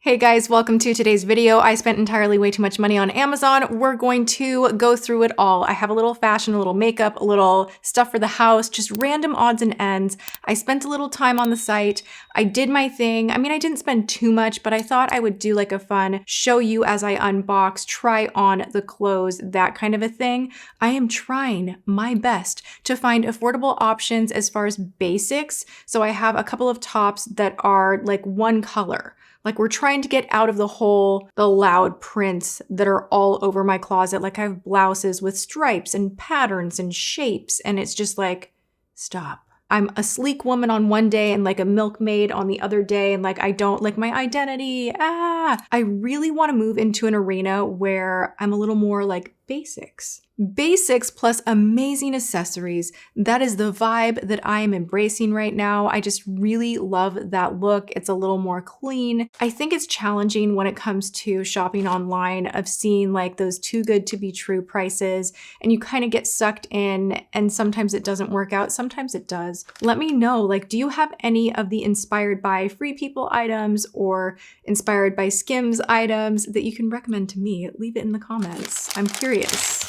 Hey guys, welcome to today's video. I spent entirely way too much money on Amazon. We're going to go through it all. I have a little fashion, a little makeup, a little stuff for the house, just random odds and ends. I spent a little time on the site. I did my thing. I mean, I didn't spend too much, but I thought I would do like a fun show you as I unbox, try on the clothes, that kind of a thing. I am trying my best to find affordable options as far as basics. So I have a couple of tops that are like one color. Like we're trying to get out of the loud prints that are all over my closet. Like I have blouses with stripes and patterns and shapes, and it's just like, stop. I'm a sleek woman on one day and like a milkmaid on the other day, and like I don't like my identity. I really want to move into an arena where I'm a little more like basics. Basics plus amazing accessories. That is the vibe that I am embracing right now. I just really love that look. It's a little more clean. I think it's challenging when it comes to shopping online of seeing like those too good to be true prices, and you kind of get sucked in, and sometimes it doesn't work out. Sometimes it does. Let me know, like, do you have any of the inspired by Free People items or inspired by Skims items that you can recommend to me? Leave it in the comments. I'm curious.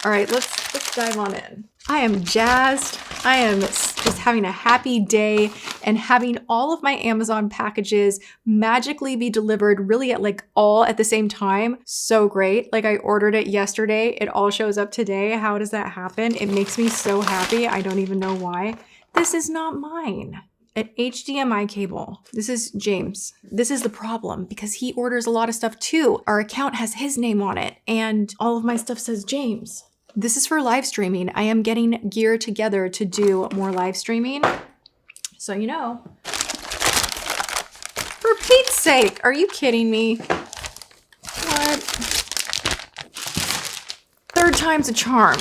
All right, let's dive on in. I am jazzed. I am just having a happy day and having all of my Amazon packages magically be delivered really all at the same time. So great. Like I ordered it yesterday. It all shows up today. How does that happen? It makes me so happy. I don't even know why. This is not mine. An HDMI cable. This is James. This is the problem because he orders a lot of stuff too. Our account has his name on it and all of my stuff says James. This is for live streaming. I am getting gear together to do more live streaming. So, you know, for Pete's sake, are you kidding me? What? Third time's a charm.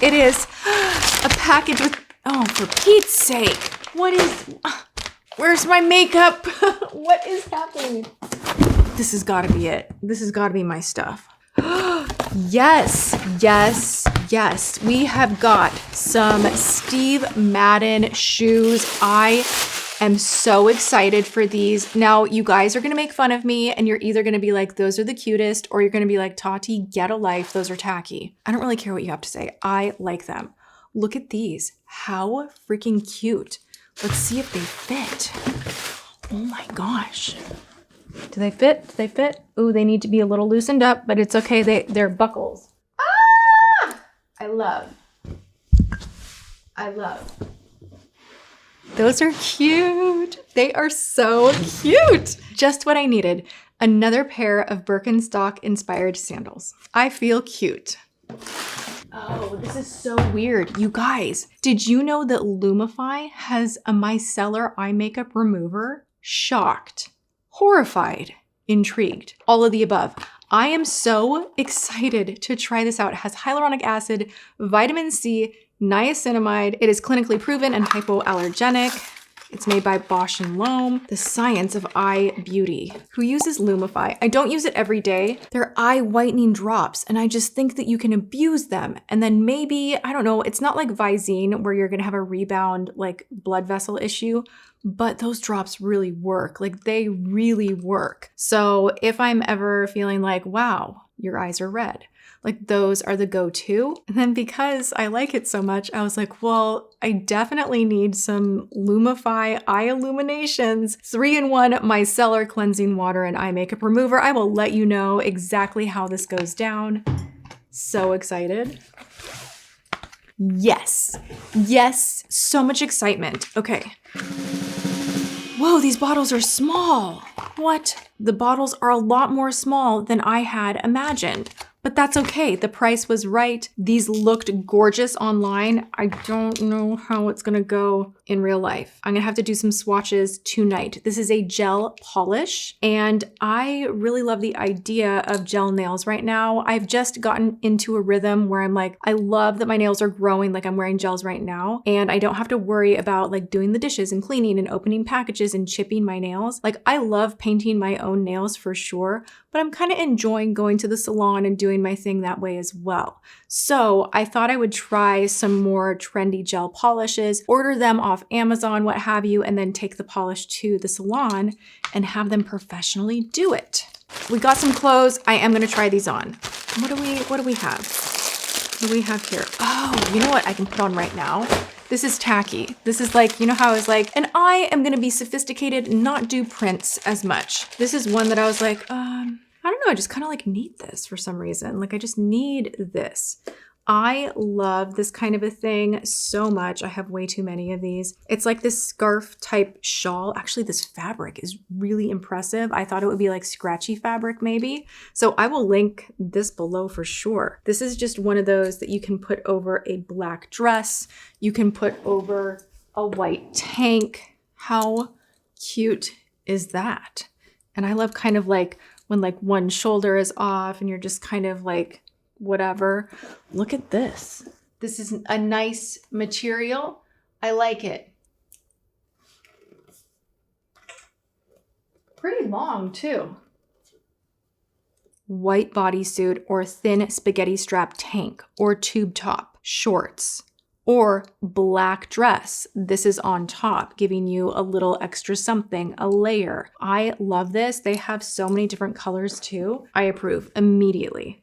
It is a package with, oh, for Pete's sake. Where's my makeup? What is happening? This has got to be it. This has got to be my stuff. Yes. We have got some Steve Madden shoes. I am so excited for these. Now, you guys are going to make fun of me and you're either going to be like, those are the cutest, or you're going to be like, Tati, get a life. Those are tacky. I don't really care what you have to say. I like them. Look at these. How freaking cute. Let's see if they fit. Oh my gosh. Do they fit? Do they fit? Ooh, they need to be a little loosened up, but it's okay. They're buckles. Ah! I love. Those are cute. They are so cute. Just what I needed. Another pair of Birkenstock inspired sandals. I feel cute. Oh, this is so weird. You guys, did you know that Lumify has a micellar eye makeup remover? Shocked, horrified, intrigued, all of the above. I am so excited to try this out. It has hyaluronic acid, vitamin C, niacinamide. It is clinically proven and hypoallergenic. It's made by Bausch & Lomb, the science of eye beauty. Who uses Lumify? I don't use it every day. They're eye whitening drops, and I just think that you can abuse them. And then maybe, I don't know, it's not like Visine where you're gonna have a rebound like blood vessel issue, but those drops really work. Like they really work. So if I'm ever feeling like, wow, your eyes are red, like those are the go-to. And then because I like it so much, I was like, well, I definitely need some Lumify Eye Illuminations 3-in-1 micellar cleansing water and eye makeup remover. I will let you know exactly how this goes down. So excited. Yes, so much excitement. Okay. Whoa, these bottles are small. What? The bottles are a lot more small than I had imagined. But that's okay. The price was right. These looked gorgeous online. I don't know how it's gonna go in real life. I'm gonna have to do some swatches tonight. This is a gel polish, and I really love the idea of gel nails right now. I've just gotten into a rhythm where I'm like, I love that my nails are growing, like I'm wearing gels right now, and I don't have to worry about like doing the dishes and cleaning and opening packages and chipping my nails. Like I love painting my own nails for sure, but I'm kind of enjoying going to the salon and doing my thing that way as well. So I thought I would try some more trendy gel polishes, order them off off Amazon, what have you, and then take the polish to the salon and have them professionally do it. We got some clothes. I am gonna try these on. What do we have? What do we have here? Oh, you know what I can put on right now? This is tacky. This is like, you know how I was like, and I am gonna be sophisticated, not do prints as much. This is one that I was like, I don't know, I just kind of like need this for some reason. Like I just need this. I love this kind of a thing so much. I have way too many of these. It's like this scarf type shawl. Actually, this fabric is really impressive. I thought it would be like scratchy fabric maybe. So I will link this below for sure. This is just one of those that you can put over a black dress. You can put over a white tank. How cute is that? And I love kind of like when like one shoulder is off and you're just kind of like, whatever. Look at this. This is a nice material. I like it. Pretty long too. White bodysuit or thin spaghetti strap tank or tube top, shorts, or black dress. This is on top, giving you a little extra something, a layer. I love this. They have so many different colors too. I approve immediately.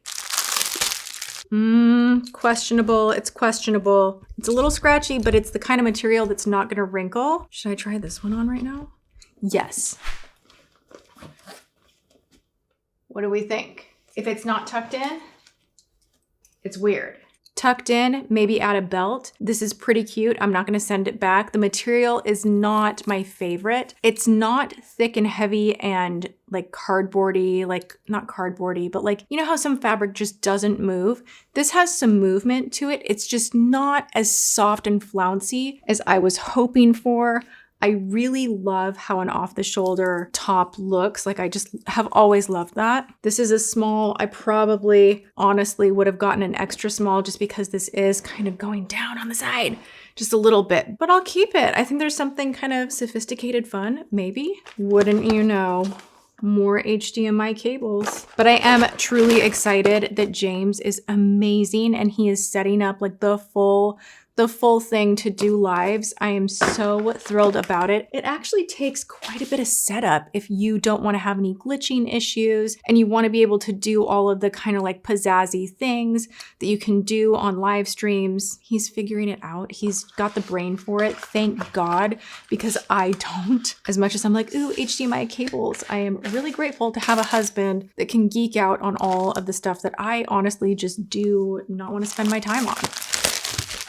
Questionable. It's questionable. It's a little scratchy, but it's the kind of material that's not gonna wrinkle. Should I try this one on right now? Yes. What do we think? If it's not tucked in, it's weird. Tucked in, maybe add a belt. This is pretty cute. I'm not gonna send it back. The material is not my favorite. It's not thick and heavy and like cardboardy, like not cardboardy, but like, you know how some fabric just doesn't move? This has some movement to it. It's just not as soft and flouncy as I was hoping for. I really love how an off-the-shoulder top looks. Like I just have always loved that. This is a small. I probably honestly would have gotten an extra small just because this is kind of going down on the side just a little bit, but I'll keep it. I think there's something kind of sophisticated fun, maybe. Wouldn't you know? More HDMI cables. But I am truly excited that James is amazing and he is setting up like the full thing to do lives. I am so thrilled about it. It actually takes quite a bit of setup if you don't want to have any glitching issues and you want to be able to do all of the kind of like pizzazzy things that you can do on live streams. He's figuring it out. He's got the brain for it. Thank God, because I don't. As much as I'm like, ooh, HDMI cables, I am really grateful to have a husband that can geek out on all of the stuff that I honestly just do not want to spend my time on.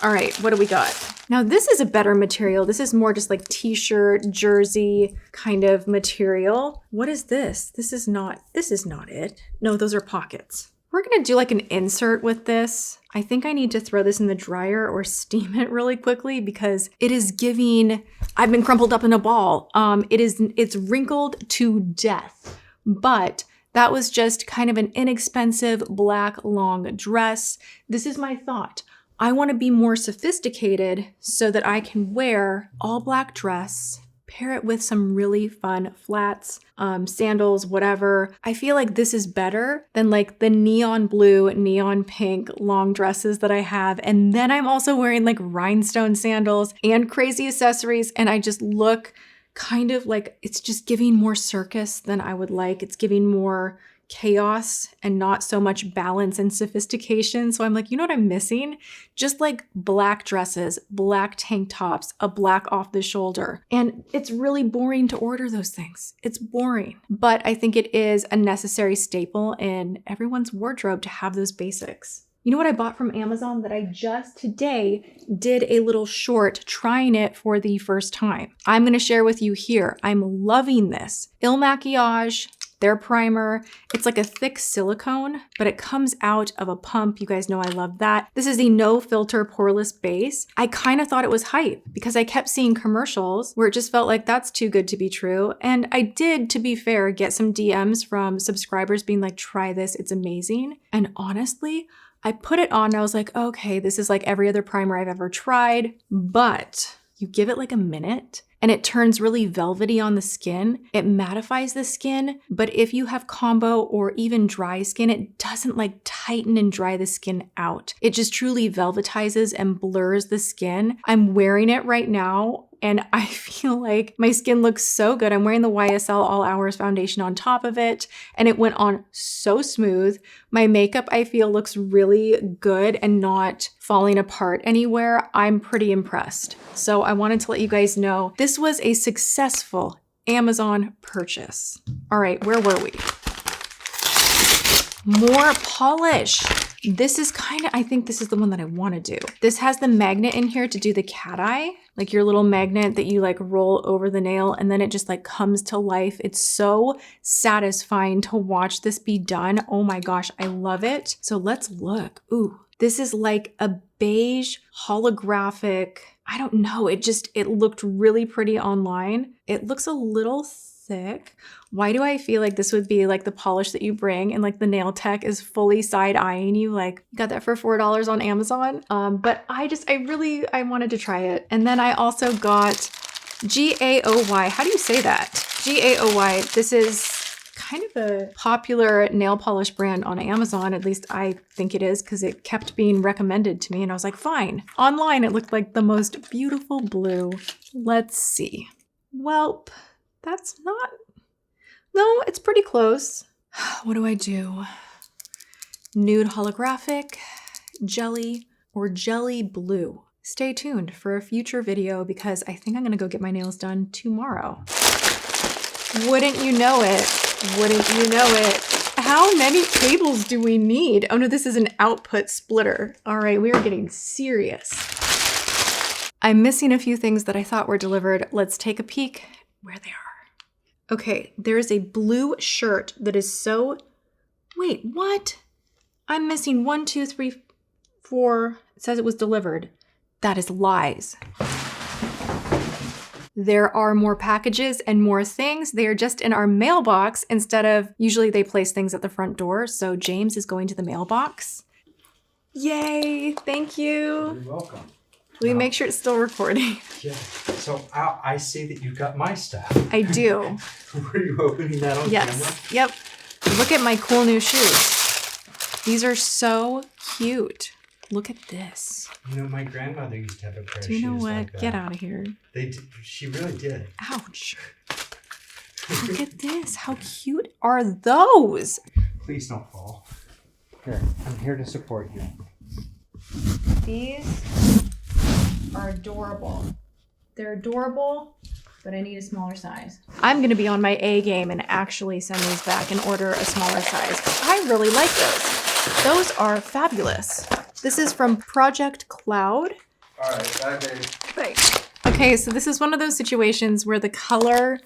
All right, what do we got? Now this is a better material. This is more just like t-shirt, jersey kind of material. What is this? This is not it. No, those are pockets. We're gonna do like an insert with this. I think I need to throw this in the dryer or steam it really quickly because it is giving, I've been crumpled up in a ball. It's wrinkled to death, but that was just kind of an inexpensive black long dress. This is my thought. I want to be more sophisticated so that I can wear all black dress, pair it with some really fun flats, sandals, whatever. I feel like this is better than like the neon blue, neon pink long dresses that I have. And then I'm also wearing like rhinestone sandals and crazy accessories. And I just look kind of like it's just giving more circus than I would like. It's giving more chaos and not so much balance and sophistication. So I'm like, you know what I'm missing? Just like black dresses, black tank tops, a black off the shoulder. And it's really boring to order those things. It's boring. But I think it is a necessary staple in everyone's wardrobe to have those basics. You know what I bought from Amazon that I just today did a little short trying it for the first time? I'm going to share with you here. I'm loving this. Makiage, their primer. It's like a thick silicone, but it comes out of a pump. You guys know I love that. This is the no filter poreless base. I kind of thought it was hype because I kept seeing commercials where it just felt like that's too good to be true. And I did, to be fair, get some DMs from subscribers being like, try this, it's amazing. And honestly, I put it on and I was like, okay, this is like every other primer I've ever tried, but you give it like a minute and it turns really velvety on the skin. It mattifies the skin, but if you have combo or even dry skin, it doesn't like tighten and dry the skin out. It just truly velvetizes and blurs the skin. I'm wearing it right now and I feel like my skin looks so good. I'm wearing the YSL All Hours foundation on top of it, and it went on so smooth. My makeup, I feel, looks really good and not falling apart anywhere. I'm pretty impressed. So I wanted to let you guys know this was a successful Amazon purchase. All right, where were we? More polish. This is kind of, I think this is the one that I want to do. This has the magnet in here to do the cat eye, like your little magnet that you like roll over the nail and then it just like comes to life. It's so satisfying to watch this be done. Oh my gosh, I love it. So let's look. Ooh, this is like a beige holographic, I don't know. It looked really pretty online. It looks a little thick. Why do I feel like this would be like the polish that you bring and like the nail tech is fully side eyeing you? Like, got that for $4 on Amazon. But I wanted to try it. And then I also got Gaoy. How do you say that? Gaoy. This is kind of a popular nail polish brand on Amazon. At least I think it is, because it kept being recommended to me and I was like, fine. Online, it looked like the most beautiful blue. Let's see. Welp, that's not, no, it's pretty close. What do I do? Nude holographic, jelly, or jelly blue. Stay tuned for a future video because I think I'm gonna go get my nails done tomorrow. Wouldn't you know it? Wouldn't you know it? How many cables do we need? Oh no, this is an output splitter. All right, we are getting serious. I'm missing a few things that I thought were delivered. Let's take a peek where they are. Okay, there's a blue shirt that is so, wait, what? I'm missing 1, 2, 3, 4. It says it was delivered. That is lies. There are more packages and more things. They are just in our mailbox instead of, usually they place things at the front door. So James is going to the mailbox. Yay, thank you. You're welcome. Will you make sure it's still recording? Yeah. So I see that you got my stuff. I do. Were you opening that on camera? Yep. Look at my cool new shoes. These are so cute. Look at this. You know, my grandmother used to have a pair of shoes. Do you know what? Like that. Get out of here. She really did. Ouch. Look at this. How cute are those? Please don't fall. Here, I'm here to support you. These are adorable. They're adorable, but I need a smaller size. I'm gonna be on my A game and actually send these back and order a smaller size. I really like those. Those are fabulous. This is from Project Cloud. All right, bye, babe. Thanks. Okay, so this is one of those situations where the color,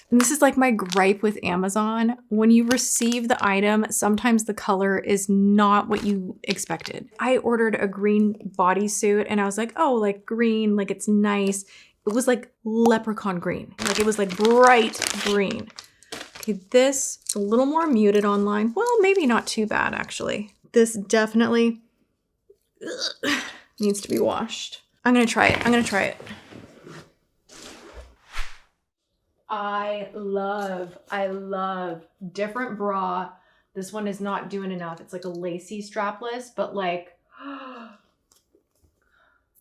and this is like my gripe with Amazon. When you receive the item, sometimes the color is not what you expected. I ordered a green bodysuit and I was like, oh, like green, like it's nice. It was like leprechaun green. Like it was like bright green. Okay, this is a little more muted online. Well, maybe not too bad actually. This definitely needs to be washed. I'm gonna try it. I'm gonna try it. I love different bra. This one is not doing enough. It's like a lacy strapless, but like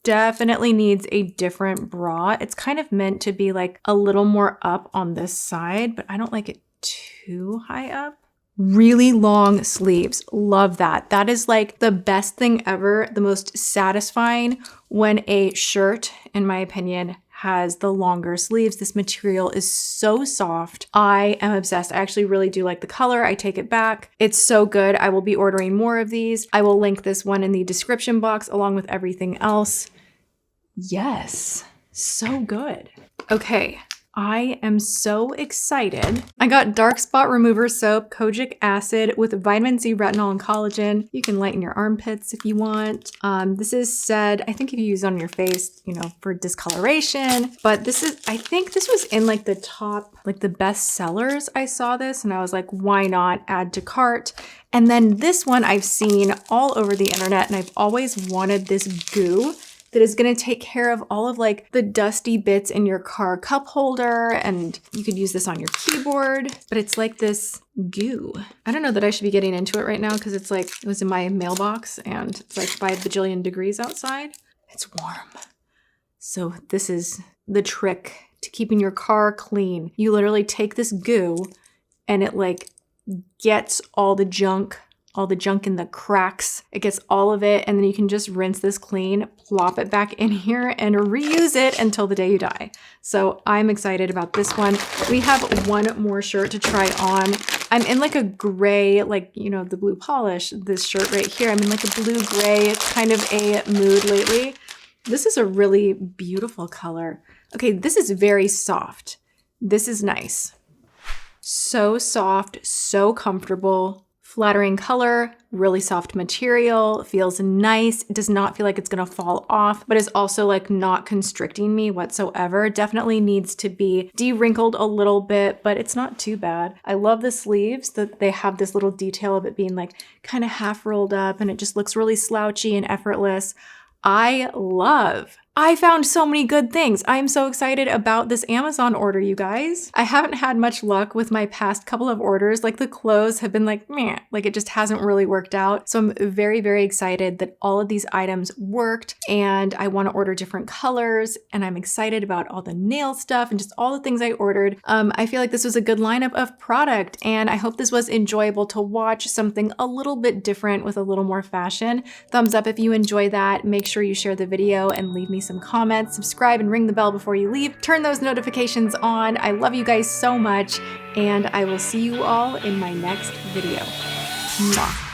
definitely needs a different bra. It's kind of meant to be like a little more up on this side, but I don't like it too high up. Really long sleeves. Love that. That is like the best thing ever. The most satisfying when a shirt, in my opinion, has the longer sleeves. This material is so soft. I am obsessed. I actually really do like the color. I take it back. It's so good. I will be ordering more of these. I will link this one in the description box along with everything else. Yes, so good. Okay. I am so excited. I got dark spot remover soap, kojic acid with vitamin C, retinol, and collagen. You can lighten your armpits if you want. This is said, I think if you use it on your face, you know, for discoloration, but this is, I think this was in like the top, like the best sellers. I saw this and I was like, why not add to cart? And then this one I've seen all over the internet and I've always wanted this goo that is gonna take care of all of like the dusty bits in your car cup holder, and you could use this on your keyboard, but it's like this goo. I don't know that I should be getting into it right now because it's like, it was in my mailbox and it's like 5 bajillion degrees outside. It's warm. So this is the trick to keeping your car clean. You literally take this goo and it like gets all the junk in the cracks. It gets all of it, and then you can just rinse this clean, plop it back in here, and reuse it until the day you die. So I'm excited about this one. We have one more shirt to try on. I'm in like a gray, like, you know, the blue polish, this shirt right here. I'm in like a blue-gray kind of a mood lately. This is a really beautiful color. Okay, this is very soft. This is nice. So soft, so comfortable. Flattering color, really soft material, feels nice. It does not feel like it's gonna fall off, but is also like not constricting me whatsoever. Definitely needs to be de-wrinkled a little bit, but it's not too bad. I love the sleeves, that they have this little detail of it being like kind of half rolled up, and it just looks really slouchy and effortless. I found so many good things. I'm so excited about this Amazon order, you guys. I haven't had much luck with my past couple of orders. Like the clothes have been like, meh, like it just hasn't really worked out. So I'm very, very excited that all of these items worked, and I want to order different colors, and I'm excited about all the nail stuff and just all the things I ordered. I feel like this was a good lineup of product, and I hope this was enjoyable to watch, something a little bit different with a little more fashion. Thumbs up if you enjoy that. Make sure you share the video and leave me some comments, subscribe and ring the bell before you leave. Turn those notifications on. I love you guys so much, and I will see you all in my next video. Mwah.